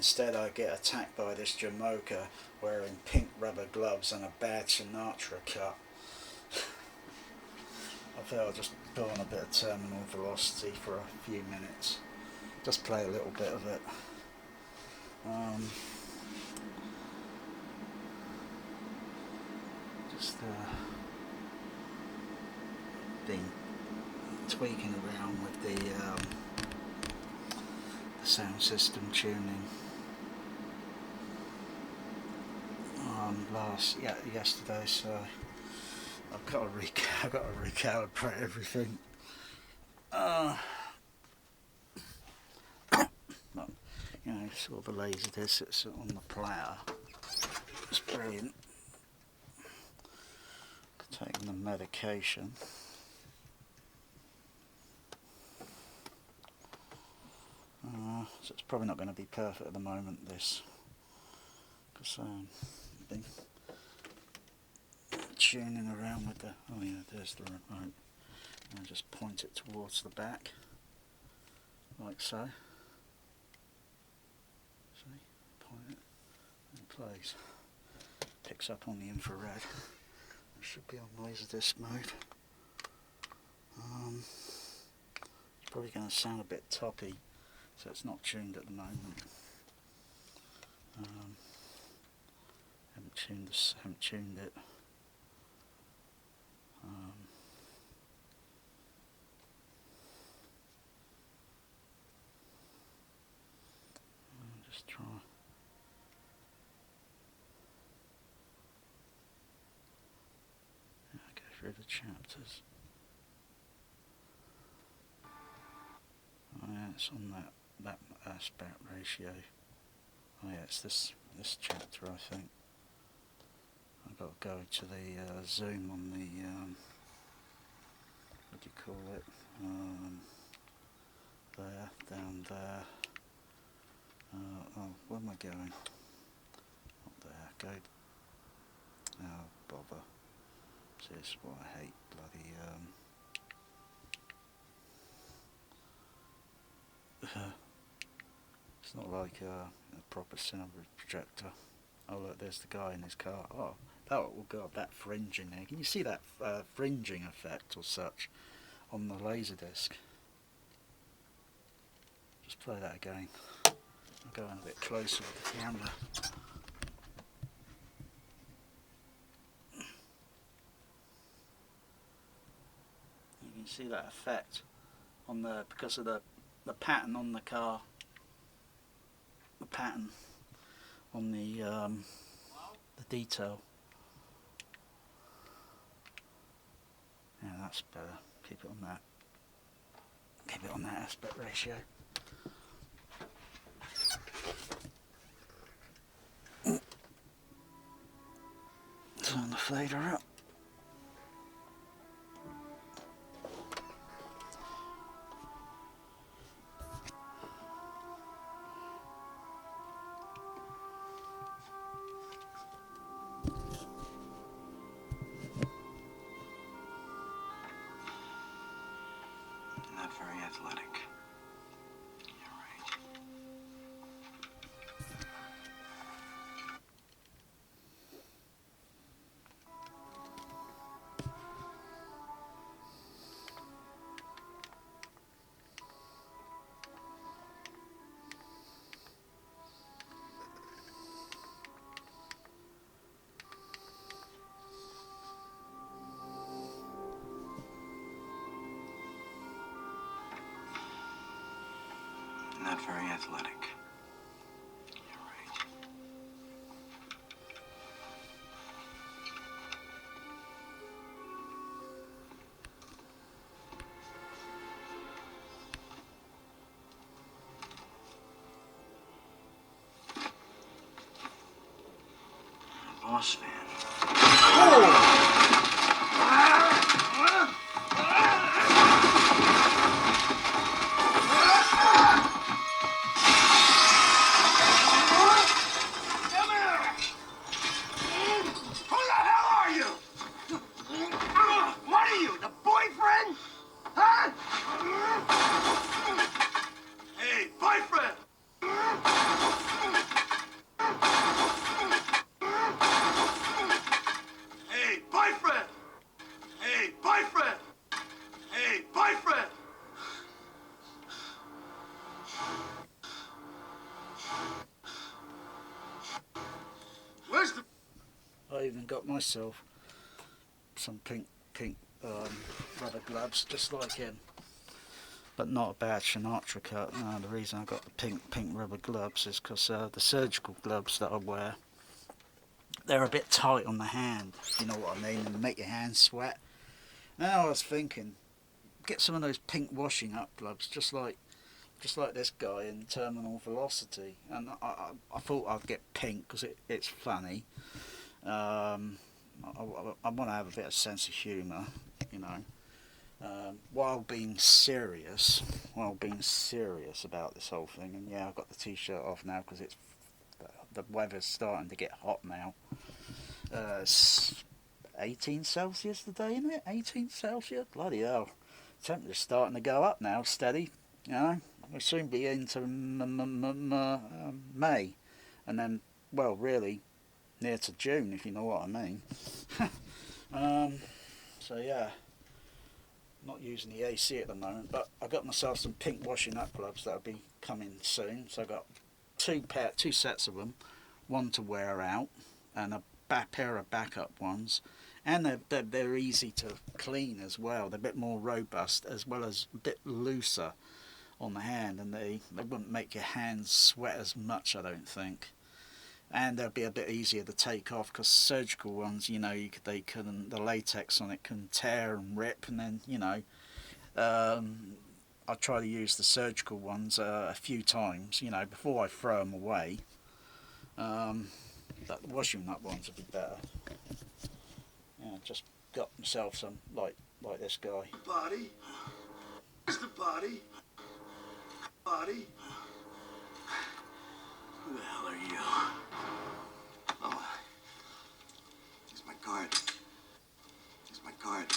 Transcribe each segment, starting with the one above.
Instead I get attacked by this Jamocha wearing pink rubber gloves and a bad Sinatra cut. I thought I'll just put on a bit of terminal velocity for a few minutes. Just play a little bit of it. Been tweaking around with the sound system tuning yesterday, so I've got to recalibrate everything. You know, sort of a Laserdisc that's on the platter. It's brilliant. Taking the medication. So it's probably not going to be perfect at the moment, this, because I've been tuning around with the, oh yeah, there's the remote, and I just point it towards the back, like so. See, point it, and it plays. Picks up on the infrared. It should be on Laserdisc mode. It's probably going to sound a bit toppy, so it's not tuned at the moment. Haven't tuned it. Just try. Go through the chapters. Oh yeah, it's on that aspect ratio. Oh yeah, it's this chapter, I think. I've got to go to the zoom on the what do you call it? There, down there. Oh, where am I going? Up there. Go. Oh, bother. See, this is what I hate. Bloody it's not like a proper cinema projector. Oh look, there's the guy in his car. Oh, that will go up that fringing there. Can you see that fringing effect or such on the Laserdisc? Just play that again. I'll go in a bit closer with the camera. You can see that effect on the, because of the pattern on the car. The pattern on the detail. Yeah, that's better. Keep it on that. Keep it on that aspect ratio. Turn the fader up. Not very athletic. You're right. Not very athletic. You're right. Boss man. even got myself some pink rubber gloves just like him, but not a bad Sinatra cut. No, the reason I got the pink rubber gloves is because the surgical gloves that I wear, they're a bit tight on the hand, if you know what I mean, and make your hands sweat. Now I was thinking, get some of those pink washing up gloves, just like this guy in Terminal Velocity, and I thought I'd get pink because it's funny. I want to have a bit of sense of humour, you know, while being serious about this whole thing. And yeah, I've got the t-shirt off now because the weather's starting to get hot now. It's 18 Celsius today, isn't it? 18 Celsius? Bloody hell. Temperature's starting to go up now, steady. You know, we'll soon be into May. And then, well, really, near to June, if you know what I mean. So yeah, not using the AC at the moment, but I got myself some pink washing up gloves that'll be coming soon. So I got two sets of them, one to wear out, and a pair of backup ones. And they're easy to clean as well. They're a bit more robust as well as a bit looser on the hand, and they wouldn't make your hands sweat as much, I don't think. And they'll be a bit easier to take off because surgical ones, you know, the latex on it can tear and rip, and then, you know, I try to use the surgical ones a few times, you know, before I throw them away. But the washing up ones would be better. Yeah, just got myself some like this guy. Body? Where's the body? Body? Who the hell are you? Oh. Here's my card. Here's my card.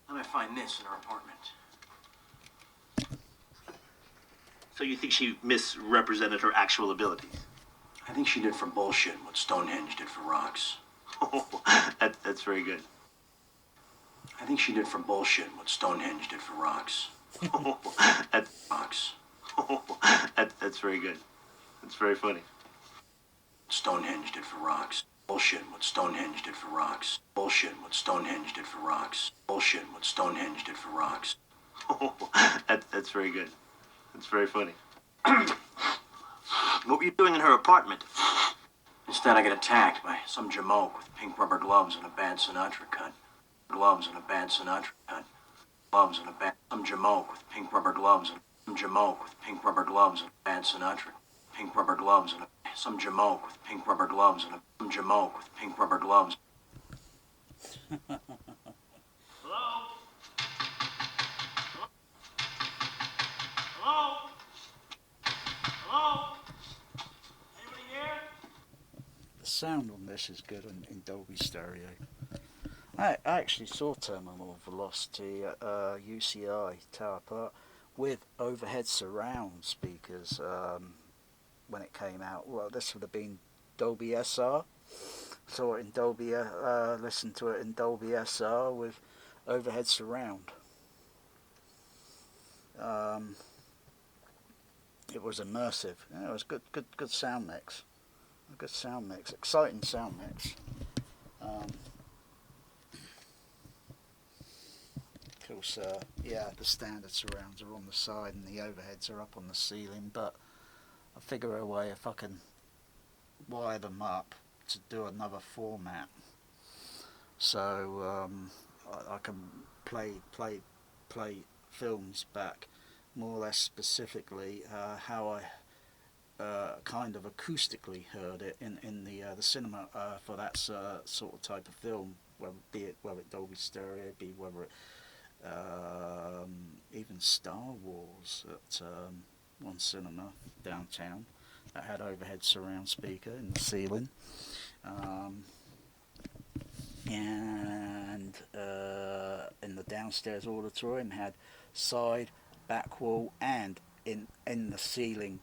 How did I find this in her apartment? So you think she misrepresented her actual abilities? I think she did for bullshit what Stonehenge did for rocks. That's very good. I think she did for bullshit what Stonehenge did for rocks. Rocks. That's very good. That's very funny. Stonehenge did for rocks. Bullshit what Stonehenge did for rocks. Bullshit what Stonehenge did for rocks. Bullshit what Stonehenge did for rocks. That's very good. That's very funny. What were you doing in her apartment? Instead, I get attacked by some jamoke with pink rubber gloves and a bad Sinatra cut. Gloves and a bad Sinatra cut. Gloves and a bad... Some jamoke with pink rubber gloves and... Some jamoke with pink rubber gloves and a bad Sinatra. Pink rubber gloves and a... Some jamoke with pink rubber gloves and a... Some jamoke with pink rubber gloves. Hello? Hello? Hello? Anybody here? The sound on this is good in Dolby Stereo. I actually saw Terminal Velocity at UCI Tower Park with overhead surround speakers when it came out. Well, this would have been Dolby SR. Saw it in Dolby, listened to it in Dolby SR with overhead surround. It was immersive. Yeah, it was good sound mix. A good sound mix, exciting sound mix. Of course, yeah, the standard surrounds are on the side and the overheads are up on the ceiling, but I figure a way if I can wire them up to do another format, so I can play films back more or less specifically how I kind of acoustically heard it in the cinema for that sort of type of film, whether it Dolby Stereo, be whether it even Star Wars at one cinema downtown that had overhead surround speaker in the ceiling, and in the downstairs auditorium had side, back wall, and in the ceiling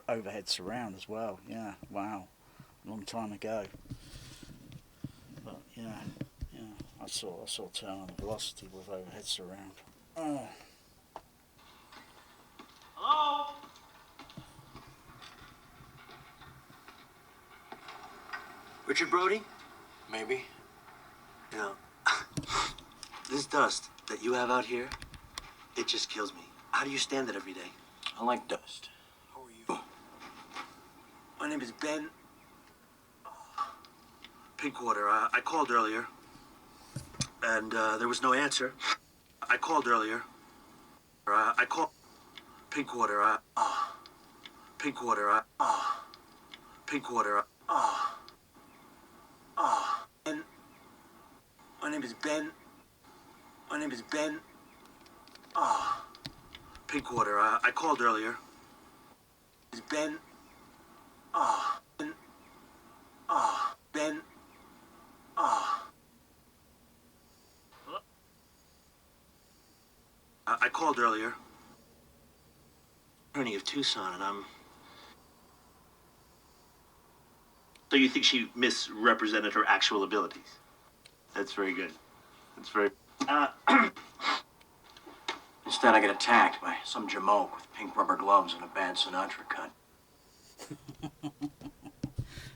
overhead surround as well. Yeah, wow, long time ago. But yeah, I saw turn on the velocity with overhead surround. Oh. Hello? Richard Brody? Maybe. You know, this dust that you have out here, it just kills me. How do you stand it every day? I like dust. Who are you? My name is Ben Pinkwater. I called earlier, and there was no answer. I called earlier. I called Pinkwater. Pinkwater. Pinkwater. And my name is Ben. My name is Ben. Pinkwater. I called earlier. It's Ben. Ben. Ben. I called earlier. Attorney of Tucson, and I'm. So you think she misrepresented her actual abilities? That's very good. That's very... Instead, I get attacked by some jamoke with pink rubber gloves and a bad Sinatra cut.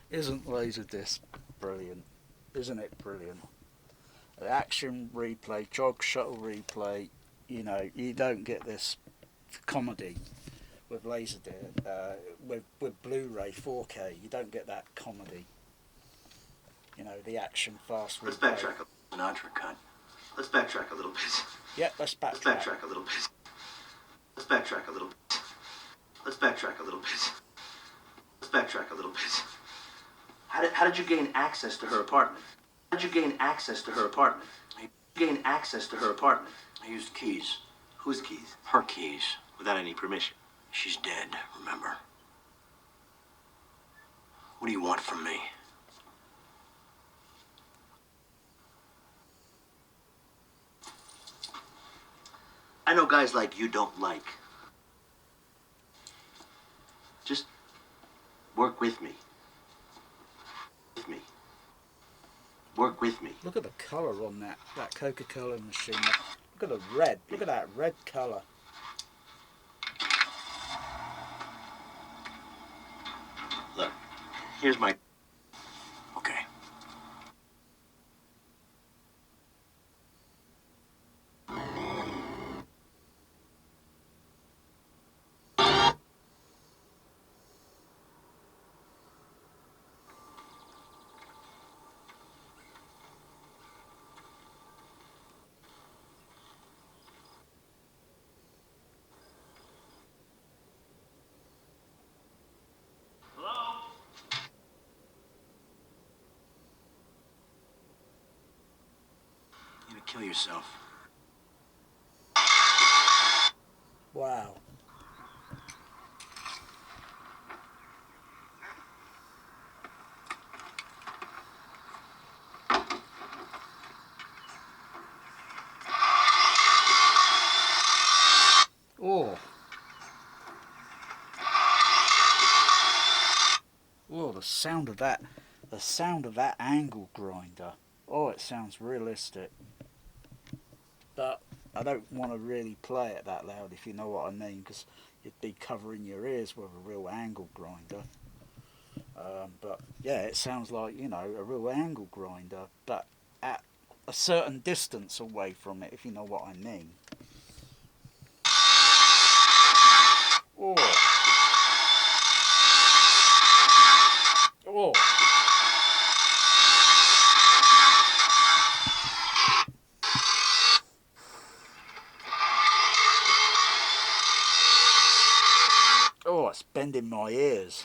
Isn't Laserdisc brilliant? Isn't it brilliant? The action replay, jog shuttle replay, you know, you don't get this comedy with Laserdisc, with Blu-ray 4K, you don't get that comedy. You know, the action fast Let's replay. backtrack. Sinatra cut. Let's backtrack a little bit. Yeah, let's Let's backtrack. backtrack a little bit. Let's backtrack a little bit. Let's backtrack a little bit. Let's backtrack a little bit. How did you gain access to her apartment? How did you gain access to her apartment? Gain access to her apartment? I used keys. Whose keys? Her keys. Without any permission. She's dead, remember? What do you want from me? I know guys like you don't like. Just work with me. With me. Work with me. Look at the colour on that Coca-Cola machine. Look at the red. Look at that red colour. Look, here's my... Okay. You gonna kill yourself. Wow. Oh. Oh, the sound of that angle grinder. Oh, it sounds realistic. But I don't want to really play it that loud, if you know what I mean, because you'd be covering your ears with a real angle grinder. But yeah, it sounds like, you know, a real angle grinder, but at a certain distance away from it, if you know what I mean. Oh. Oh. Oh, it's bending my ears.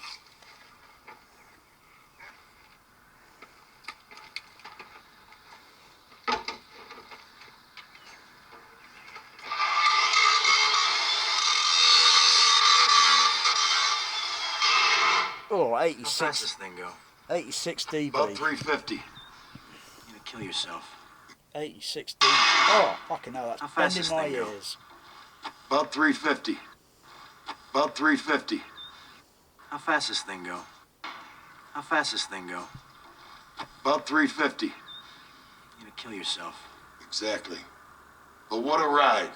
Oh, How 86, fast this thing go? 86 dB. About 350. You gonna kill yourself. 86 dB. Oh, fucking hell, How that's fast bending this my thing go? ears. About 350. About 350. How fast this thing go? How fast this thing go? About 350. You gonna kill yourself. Exactly. But what a ride.